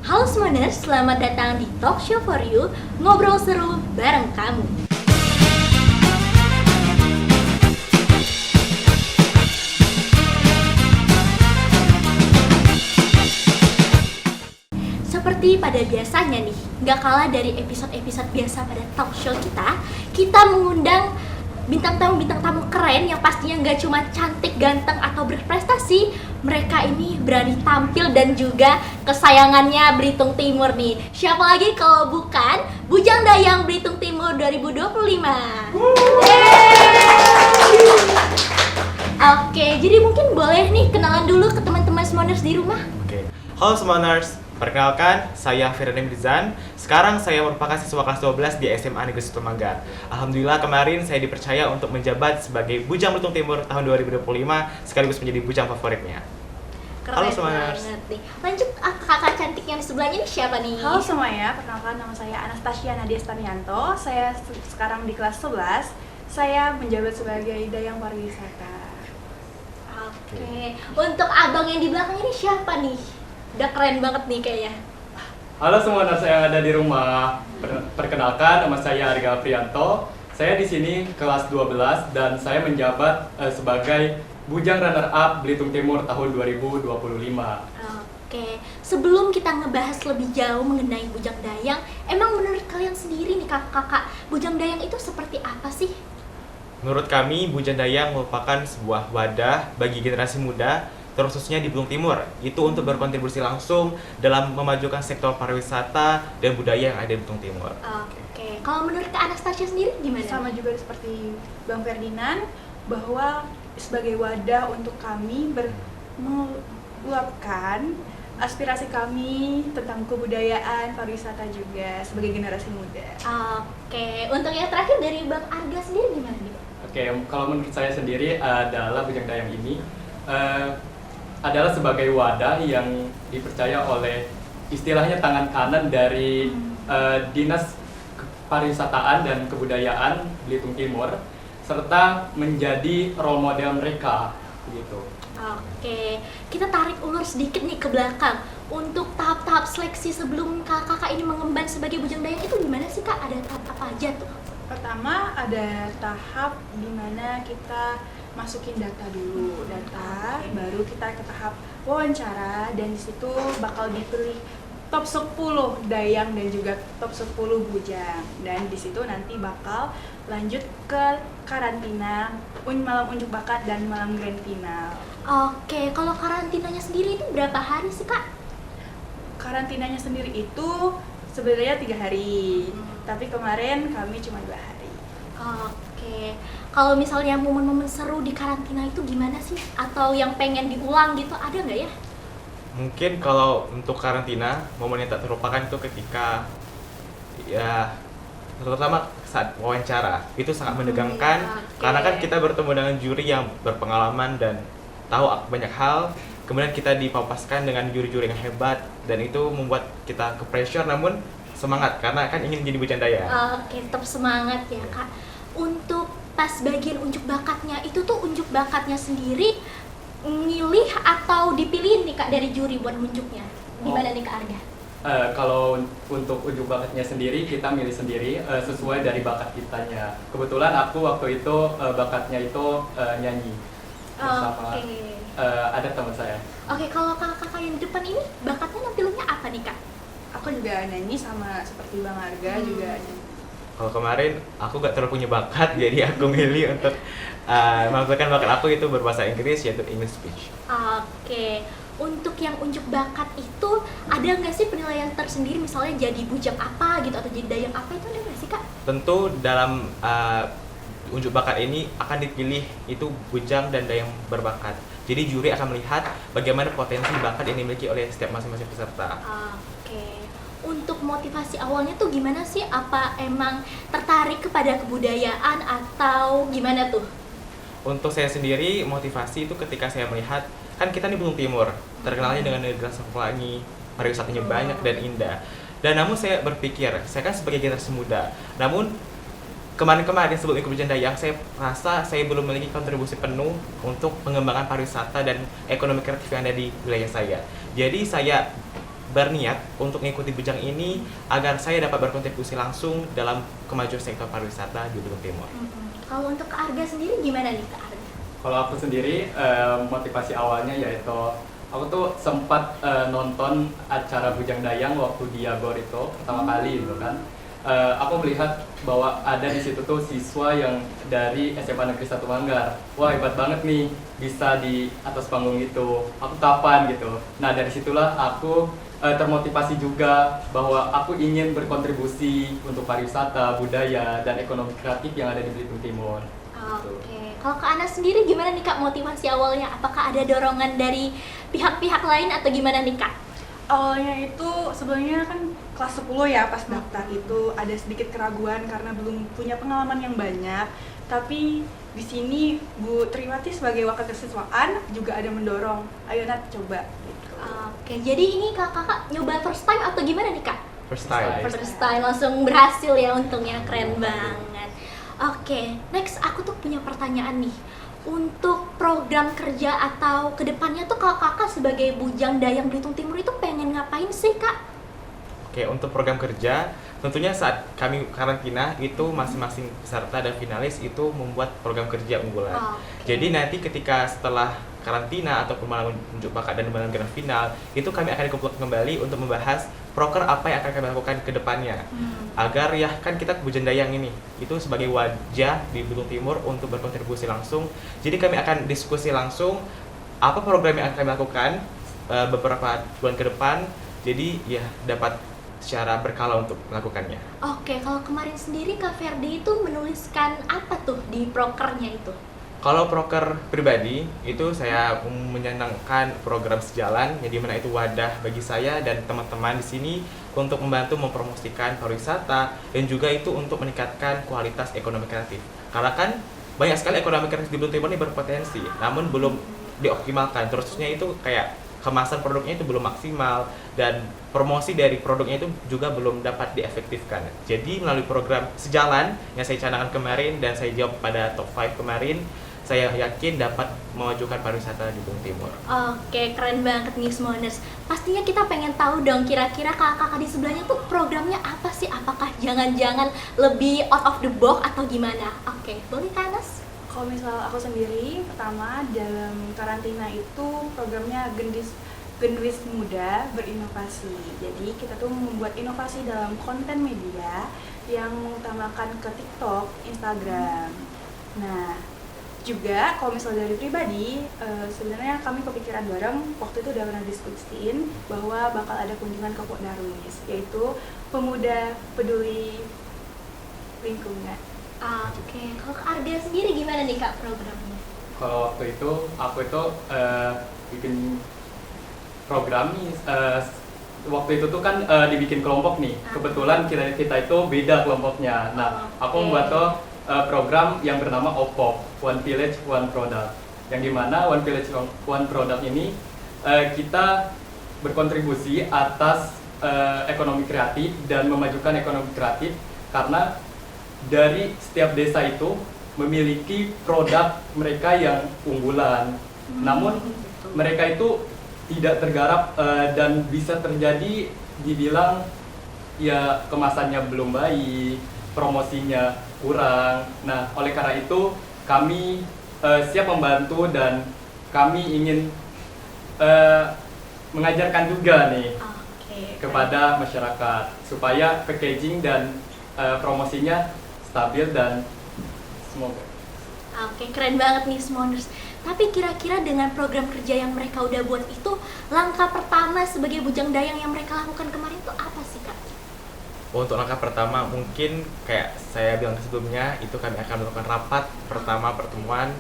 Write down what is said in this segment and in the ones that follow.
Halo semuanya, selamat datang di Talk Show for You, ngobrol seru bareng kamu. Seperti pada biasanya nih, nggak kalah dari episode-episode biasa pada talk show kita mengundang bintang tamu keren yang pastinya nggak cuma cantik, ganteng, atau berprestasi. Mereka ini berani tampil dan juga kesayangannya Belitung Timur nih. Siapa lagi kalau bukan Bujang Dayang Belitung Timur 2025. Oke, jadi mungkin boleh nih kenalan dulu ke teman-teman Smoners di rumah. Oke. Halo Smoners, perkenalkan saya Firdan Mirzan. Sekarang saya merupakan siswa kelas 12 di SMA Negeri Suto Manggar. Alhamdulillah kemarin saya dipercaya untuk menjabat sebagai Bujang Belitung Timur tahun 2025 sekaligus menjadi bujang favoritnya. Keren Halo Smoners. banget nih. Lanjut, kakak cantik yang di sebelahnya ini siapa nih? Halo semuanya, perkenalkan nama saya Anastasia Nadia Stanianto. Saya sekarang di kelas 11. Saya menjabat sebagai Dayang Pariwisata. Oke. Untuk abang yang di belakang ini siapa nih? Udah keren banget nih kayaknya. Halo semua nurse yang ada di rumah. Perkenalkan nama saya Arga Prianto. Saya di sini kelas 12 dan saya menjabat sebagai Bujang Runner Up Belitung Timur tahun 2025. Oke, sebelum kita ngebahas lebih jauh mengenai Bujang Dayang, emang menurut kalian sendiri nih kakak-kakak, Bujang Dayang itu seperti apa sih? Menurut kami, Bujang Dayang merupakan sebuah wadah bagi generasi muda, terkhususnya di Belitung Timur. Itu untuk berkontribusi langsung dalam memajukan sektor pariwisata dan budaya yang ada di Belitung Timur. Oke, kalau menurut Kak Anastasia sendiri gimana? Sama juga seperti Bang Ferdinand, bahwa sebagai wadah untuk kami meluapkan aspirasi kami tentang kebudayaan, pariwisata juga sebagai generasi muda. Oke, untuk yang terakhir dari Bang Arga sendiri gimana nih? Oke, kalau menurut saya sendiri adalah Bujang Dayang ini adalah sebagai wadah yang dipercaya oleh istilahnya tangan kanan dari Dinas Pariwisataan dan Kebudayaan Belitung Timur, serta menjadi role model mereka begitu. Oke, kita tarik ulur sedikit nih ke belakang. Untuk tahap-tahap seleksi sebelum kakak ini mengemban sebagai Bujang Dayang itu gimana sih Kak? Ada tahap apa aja tuh? Pertama ada tahap dimana kita masukin data dulu, baru kita ke tahap wawancara dan di situ bakal dipilih top 10 dayang dan juga top 10 bujang, dan di situ nanti bakal lanjut ke karantina, malam unjuk bakat dan malam grand final. Oke, kalau karantinanya sendiri itu berapa hari sih Kak? Karantinanya sendiri itu sebenarnya 3 hari, tapi kemarin kami cuma 2 hari. Oke, kalau misalnya momen-momen seru di karantina itu gimana sih? Atau yang pengen diulang gitu, ada nggak ya? Mungkin kalau untuk karantina, momen yang tak terlupakan itu ketika ya terutama saat wawancara itu sangat menegangkan. Oke. Karena kan kita bertemu dengan juri yang berpengalaman dan tahu banyak hal, kemudian kita dipapaskan dengan juri-juri yang hebat dan itu membuat kita ke pressure namun semangat karena kan ingin jadi Bujang Dayang. Oke, tetap semangat ya Kak. Untuk pas bagian unjuk bakatnya itu tuh unjuk bakatnya sendiri milih atau dipilih nih Kak dari juri buat unjuknya? Gimana nih Kak Arga? Kalau untuk unjuk bakatnya sendiri kita milih sendiri sesuai dari bakat kitanya. Kebetulan aku waktu itu bakatnya itu nyanyi bersama ada teman saya. Oke, kalau kakak-kakak yang di depan ini bakatnya nampilannya apa nih Kak? Aku juga nyanyi sama seperti Bang Arga juga nyanyi. Kalau kemarin aku gak terlalu punya bakat jadi aku milih untuk melakukan bakat aku itu berbahasa Inggris yaitu English speech. Oke, untuk yang unjuk bakat itu ada nggak sih penilaian tersendiri, misalnya jadi bujang apa gitu atau jadi dayang apa, itu ada nggak sih Kak? Tentu dalam unjuk bakat ini akan dipilih itu bujang dan dayang berbakat. Jadi juri akan melihat bagaimana potensi bakat yang dimiliki oleh setiap masing-masing peserta. Oke. Untuk motivasi awalnya tuh gimana sih? Apa emang tertarik kepada kebudayaan atau gimana tuh? Untuk saya sendiri, motivasi itu ketika saya melihat, kan kita di Belitung Timur, terkenalnya dengan negara pelangi, pariwisatanya banyak dan indah. Dan namun saya berpikir, saya kan sebagai generasi muda, namun kemarin-kemarin sebelum ikut Bujang Dayang, saya rasa saya belum memiliki kontribusi penuh untuk pengembangan pariwisata dan ekonomi kreatif yang ada di wilayah saya. Jadi saya berniat untuk mengikuti bujang ini agar saya dapat berkontribusi langsung dalam kemajuan sektor pariwisata di Belitung Timur. Kalau untuk Kak Arga sendiri gimana nih Kak Arga? Kalau aku sendiri motivasi awalnya yaitu aku tuh sempat nonton acara Bujang Dayang waktu di Agor itu pertama kali gitu kan. Aku melihat bahwa ada di situ tuh siswa yang dari SMA Negeri 1 Manggar. Wah, hebat banget nih bisa di atas panggung itu. Aku kapan gitu. Nah, dari situlah aku termotivasi juga bahwa aku ingin berkontribusi untuk pariwisata, budaya, dan ekonomi kreatif yang ada di Belitung Timur. Oke, kalau Kak Ana sendiri gimana nih Kak motivasi awalnya? Apakah ada dorongan dari pihak-pihak lain atau gimana nih Kak? Awalnya itu sebelumnya kan kelas 10 ya, pas daftar itu ada sedikit keraguan karena belum punya pengalaman yang banyak. Tapi di sini Bu Triwati sebagai wakil kesiswaan juga ada mendorong, ayo Nat coba gitu. Oke, jadi ini kakak nyoba first time atau gimana nih Kak? First time. First time langsung berhasil ya, untungnya keren banget. Oke, next aku tuh punya pertanyaan nih. Untuk program kerja atau kedepannya tuh kakak sebagai Bujang Dayang Belitung Timur itu pengen ngapain sih Kak? Oke, untuk program kerja, tentunya saat kami karantina itu masing-masing peserta dan finalis itu membuat program kerja unggulan. Jadi nanti ketika setelah karantina atau malam unjuk bakat dan malam grand final, itu kami akan dikumpulkan kembali untuk membahas proker apa yang akan kami lakukan ke depannya. Agar ya kan kita Bujang Dayang ini itu sebagai wajah di Belitung Timur untuk berkontribusi langsung. Jadi kami akan diskusi langsung apa program yang akan kami lakukan beberapa bulan ke depan. Jadi ya dapat secara berkala untuk melakukannya. Oke, kalau kemarin sendiri Kak Ferdi itu menuliskan apa tuh di prokernya itu? Kalau proker pribadi itu saya menyenangkan program sejalan, yang dimana itu wadah bagi saya dan teman-teman di sini untuk membantu mempromosikan pariwisata dan juga itu untuk meningkatkan kualitas ekonomi kreatif. Karena kan banyak sekali ekonomi kreatif di Belitung Timur ini berpotensi, namun belum dioptimalkan. Terusnya itu kayak kemasan produknya itu belum maksimal dan promosi dari produknya itu juga belum dapat diefektifkan. Jadi melalui program sejalan yang saya canangkan kemarin dan saya jawab pada top 5 kemarin, saya yakin dapat memajukan pariwisata di Belitung Timur. Oke, keren banget nih Smoners. Pastinya kita pengen tahu dong kira-kira kakak-kakak di sebelahnya tuh programnya apa sih? Apakah jangan-jangan lebih out of the box atau gimana? Oke, boleh Kak Anas? Kalau misal aku sendiri, pertama dalam karantina itu programnya Gendwis Muda Berinovasi. Jadi kita tuh membuat inovasi dalam konten media yang mengutamakan ke TikTok, Instagram. Nah, juga kalau misalnya dari pribadi, sebenarnya kami kepikiran bareng waktu itu udah pernah diskusiin bahwa bakal ada kunjungan ke Pok Darwis, yaitu pemuda peduli lingkungan. Oke, kalau Kak Arga sendiri gimana nih Kak programnya? Kalau waktu itu aku itu bikin program nih, waktu itu tuh kan dibikin kelompok nih. Kebetulan kita itu beda kelompoknya. Nah, aku membuat tuh program yang bernama OPOP, One Village One Product, yang dimana One Village One Product ini kita berkontribusi atas ekonomi kreatif dan memajukan ekonomi kreatif karena dari setiap desa itu memiliki produk mereka yang unggulan, namun mereka itu tidak tergarap dan bisa terjadi dibilang ya kemasannya belum baik, promosinya kurang. Nah, oleh karena itu kami siap membantu dan kami ingin mengajarkan juga nih kepada masyarakat supaya packaging dan promosinya stabil dan semoga. Oke, keren banget nih Smoners. Tapi kira-kira dengan program kerja yang mereka udah buat itu, langkah pertama sebagai Bujang Dayang yang mereka lakukan kemarin itu apa sih Kak? Untuk langkah pertama mungkin kayak saya bilang sebelumnya, itu kami akan melakukan rapat pertama pertemuan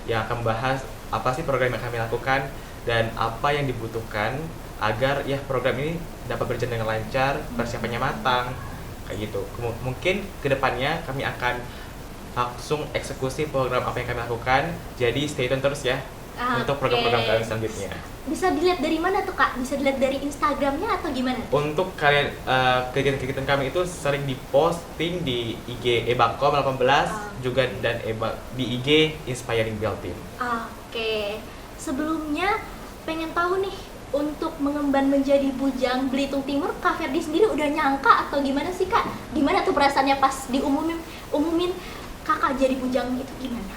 yang akan membahas apa sih program yang kami lakukan dan apa yang dibutuhkan agar ya program ini dapat berjalan dengan lancar, persiapannya matang kayak gitu. Mungkin kedepannya kami akan langsung eksekusi program apa yang kami lakukan. Jadi stay tune terus ya untuk program-program kalian selanjutnya. Bisa dilihat dari mana tuh Kak? Bisa dilihat dari Instagramnya atau gimana? Untuk kalian kegiatan-kegiatan kami itu sering diposting di IG Ebakom 18 juga dan di IG Inspiring Bell Team. Oke, sebelumnya pengen tahu nih untuk mengemban menjadi bujang Belitung Timur, Kak Ferdi sendiri udah nyangka atau gimana sih Kak? Gimana tuh perasaannya pas umumin Kakak jadi bujang itu gimana?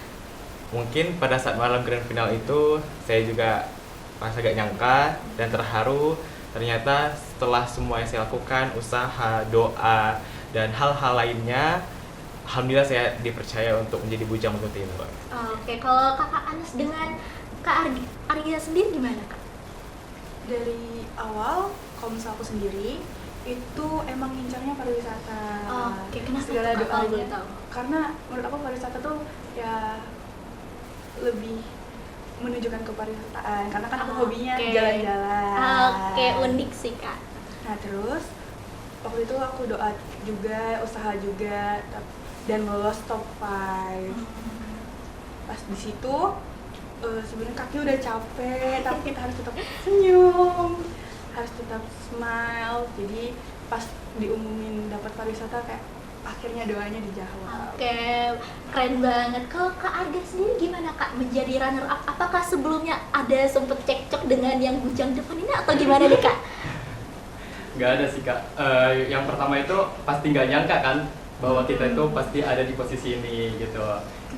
Mungkin pada saat malam grand final itu saya juga merasa gak nyangka dan terharu. Ternyata setelah semua yang saya lakukan, usaha, doa, dan hal-hal lainnya, alhamdulillah saya dipercaya untuk menjadi bujang Belitung Timur. Oke, kalau Kakak Anas dengan Kak Argia sendiri gimana Kak? Dari awal, kalau misal aku sendiri itu emang ngincarnya pariwisata. Oke, kenapa Segala tuh, Kak, kalau doanya. boleh tahu? Karena menurut aku pariwisata tuh ya lebih menunjukkan ke pariwisataan. Karena kan aku hobinya Oke. jalan-jalan. Oke, unik sih Kak. Nah terus waktu itu aku doa juga, usaha juga, dan lolos top 5. Pas di situ sebenarnya kaki udah capek, tapi kita harus tetap senyum, harus tetap smile. Jadi pas diumumin dapat pariwisata kayak akhirnya doanya dijawab. Oke, keren banget. Kalau Kak Arga sendiri gimana Kak menjadi runner up? Apakah sebelumnya ada sempet cekcok dengan yang bujang depan ini atau gimana nih Kak? Nggak ada sih Kak. Yang pertama itu pasti nggak nyangka kan bahwa kita itu pasti ada di posisi ini gitu.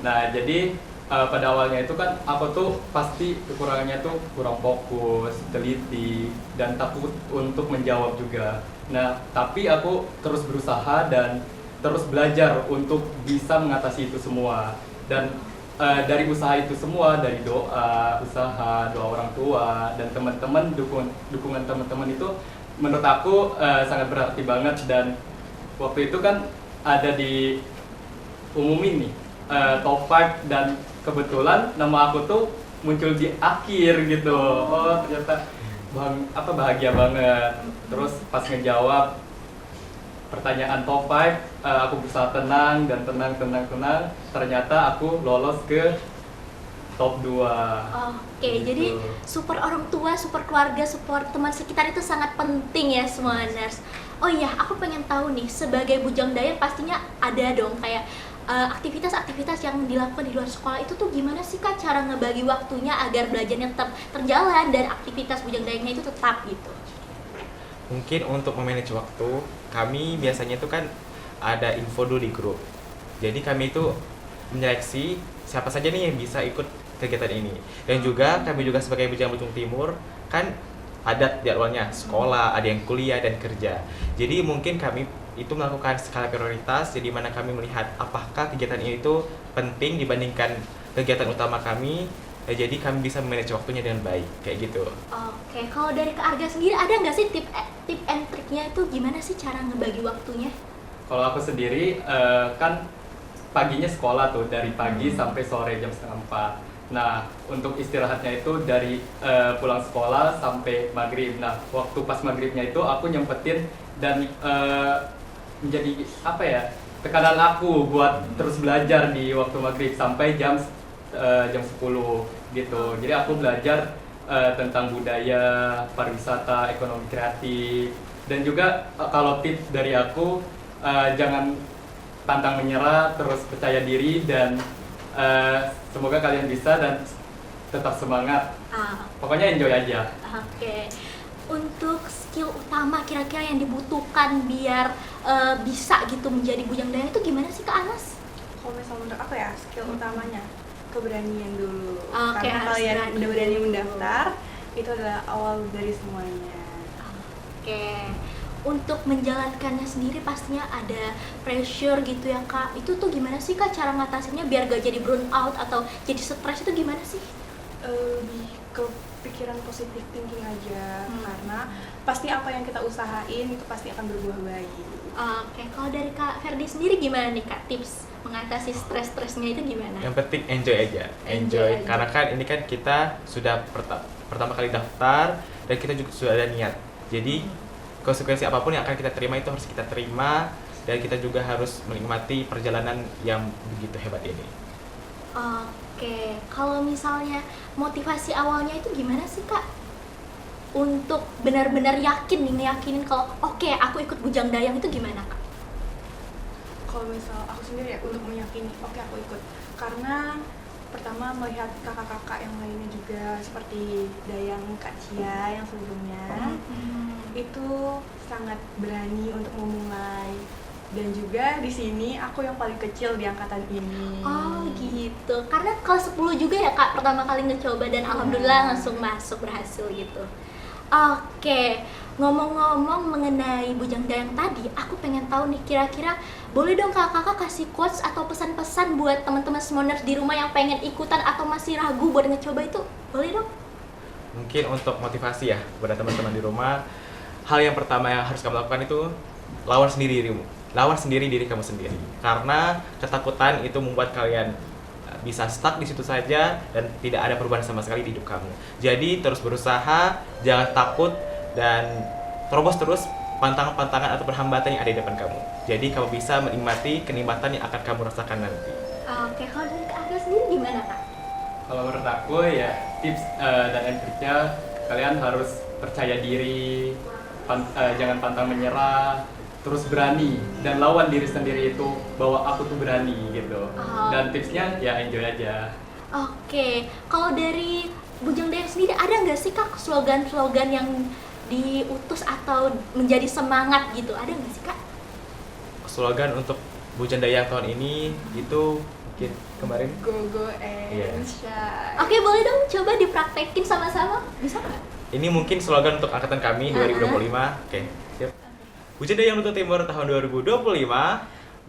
Nah jadi pada awalnya itu kan aku tuh pasti kekurangannya tuh kurang fokus, teliti, dan takut untuk menjawab juga. Nah tapi aku terus berusaha dan terus belajar untuk bisa mengatasi itu semua. Dan dari usaha itu semua, dari doa, usaha, doa orang tua, dan teman-teman, dukungan teman-teman itu menurut aku sangat berarti banget. Dan waktu itu kan ada di umumin nih top 5 dan kebetulan nama aku tuh muncul di akhir gitu. Oh ternyata bahagia banget. Terus pas ngejawab pertanyaan top 5 aku berusaha tenang dan tenang. Ternyata aku lolos ke top 2. Oke, jadi support orang tua, support keluarga, support teman sekitar itu sangat penting ya semuanya. Oh iya, aku pengen tahu nih, sebagai bujang daya pastinya ada dong kayak aktivitas-aktivitas yang dilakukan di luar sekolah itu tuh gimana sih Kak cara ngebagi waktunya agar belajarnya tetap terjalan dan aktivitas bujang dayanya itu tetap gitu? Mungkin untuk memanage waktu, kami biasanya itu kan ada info dulu di grup. Jadi kami itu menyeleksi siapa saja nih yang bisa ikut kegiatan ini. Dan juga kami juga sebagai bujang Belitung Timur kan ada jadwalnya sekolah, ada yang kuliah dan kerja. Jadi mungkin kami itu melakukan skala prioritas, jadi mana kami melihat apakah kegiatan ini itu penting dibandingkan kegiatan utama kami. Jadi kami bisa manage waktunya dengan baik, kayak gitu. Oke, kalau dari Kak Arga sendiri ada nggak sih tip and triknya itu gimana sih cara ngebagi waktunya? Kalau aku sendiri kan paginya sekolah tuh dari pagi sampai sore jam 3:30. Nah untuk istirahatnya itu dari pulang sekolah sampai maghrib. Nah waktu pas maghribnya itu aku nyempetin dan menjadi apa ya, tekanan aku buat terus belajar di waktu maghrib sampai jam 10 gitu. Jadi aku belajar tentang budaya, pariwisata, ekonomi kreatif, dan juga kalau tips dari aku jangan pantang menyerah, terus percaya diri, dan semoga kalian bisa dan tetap semangat. Pokoknya enjoy aja. Oke. Untuk skill utama kira-kira yang dibutuhkan biar bisa gitu menjadi bujang daya itu gimana sih Kak Anas? Kalau misalnya menurut aku ya skill utamanya keberanian dulu. Oke, Karena harus kalian berani udah berani dulu. mendaftar, itu adalah awal dari semuanya. Oke. Untuk menjalankannya sendiri pastinya ada pressure gitu ya Kak. Itu tuh gimana sih Kak cara ngatasinnya biar gak jadi burn out atau jadi stres itu gimana sih? Lebih ke pikiran positif thinking aja, karena pasti apa yang kita usahain itu pasti akan berbuah baik. Oke, kalau dari Kak Ferdi sendiri gimana nih Kak tips mengatasi stres-stresnya itu gimana? Yang penting enjoy aja, Enjoy enjoy. aja. Karena kan ini kan kita sudah pertama kali daftar dan kita juga sudah ada niat. Jadi konsekuensi apapun yang akan kita terima itu harus kita terima, dan kita juga harus menikmati perjalanan yang begitu hebat ini. Oke, kalau misalnya motivasi awalnya itu gimana sih Kak? Untuk benar-benar yakin nih, ngeyakinin kalau oke, aku ikut bujang dayang itu gimana Kak? Kalau misal aku sendiri ya untuk meyakini oke aku ikut, karena pertama melihat kakak-kakak yang lainnya juga seperti Dayang Kak Cia yang sebelumnya itu sangat berani untuk memulai, dan juga di sini aku yang paling kecil di angkatan ini. Oh gitu, karena kelas 10 juga ya Kak pertama kali ngecoba dan alhamdulillah langsung masuk berhasil gitu. Oke, ngomong-ngomong mengenai Bujang Dayang tadi, aku pengen tahu nih kira-kira boleh dong kakak-kakak kasih quotes atau pesan-pesan buat teman-teman Smoners di rumah yang pengen ikutan atau masih ragu buat ngecoba itu, boleh dong? Mungkin untuk motivasi ya kepada teman-teman di rumah, hal yang pertama yang harus kamu lakukan itu lawan sendiri dirimu. Lawan sendiri diri kamu sendiri. Karena ketakutan itu membuat kalian bisa stuck di situ saja dan tidak ada perubahan sama sekali di hidup kamu. Jadi terus berusaha, jangan takut dan terobos terus pantangan-pantangan atau perhambatan yang ada di depan kamu. Jadi kamu bisa menikmati kenikmatan yang akan kamu rasakan nanti. Oke, kalau dari Kak Aga sendiri gimana Kak? Kalau menurut aku ya tips dan triknya kalian harus percaya diri, jangan pantang menyerah, terus berani dan lawan diri sendiri itu bahwa aku tuh berani gitu. Dan tipsnya ya enjoy aja. Oke, kalau dari Bujang Dayang sendiri ada nggak sih Kak slogan-slogan yang diutus atau menjadi semangat gitu? Ada nggak sih Kak? Slogan untuk Bujang Dayang tahun ini itu mungkin kemarin Go go Iya. and shine. Oke, boleh dong coba dipraktekin sama-sama, bisa nggak? ini mungkin slogan untuk angkatan kami 2025. Oke, siap. Bujang Dayang Nusa Timur tahun 2025.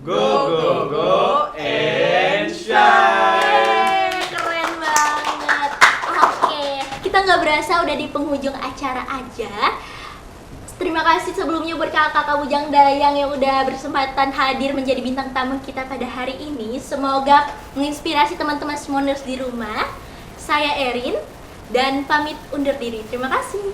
Go go go and shine. Keren banget. Oke, kita nggak berasa udah di penghujung acara aja. Terima kasih sebelumnya buat kakak-kakak Bujang Dayang yang udah berkesempatan hadir menjadi bintang tamu kita pada hari ini. Semoga menginspirasi teman-teman Smoners di rumah. Saya Erin dan pamit undur diri. Terima kasih.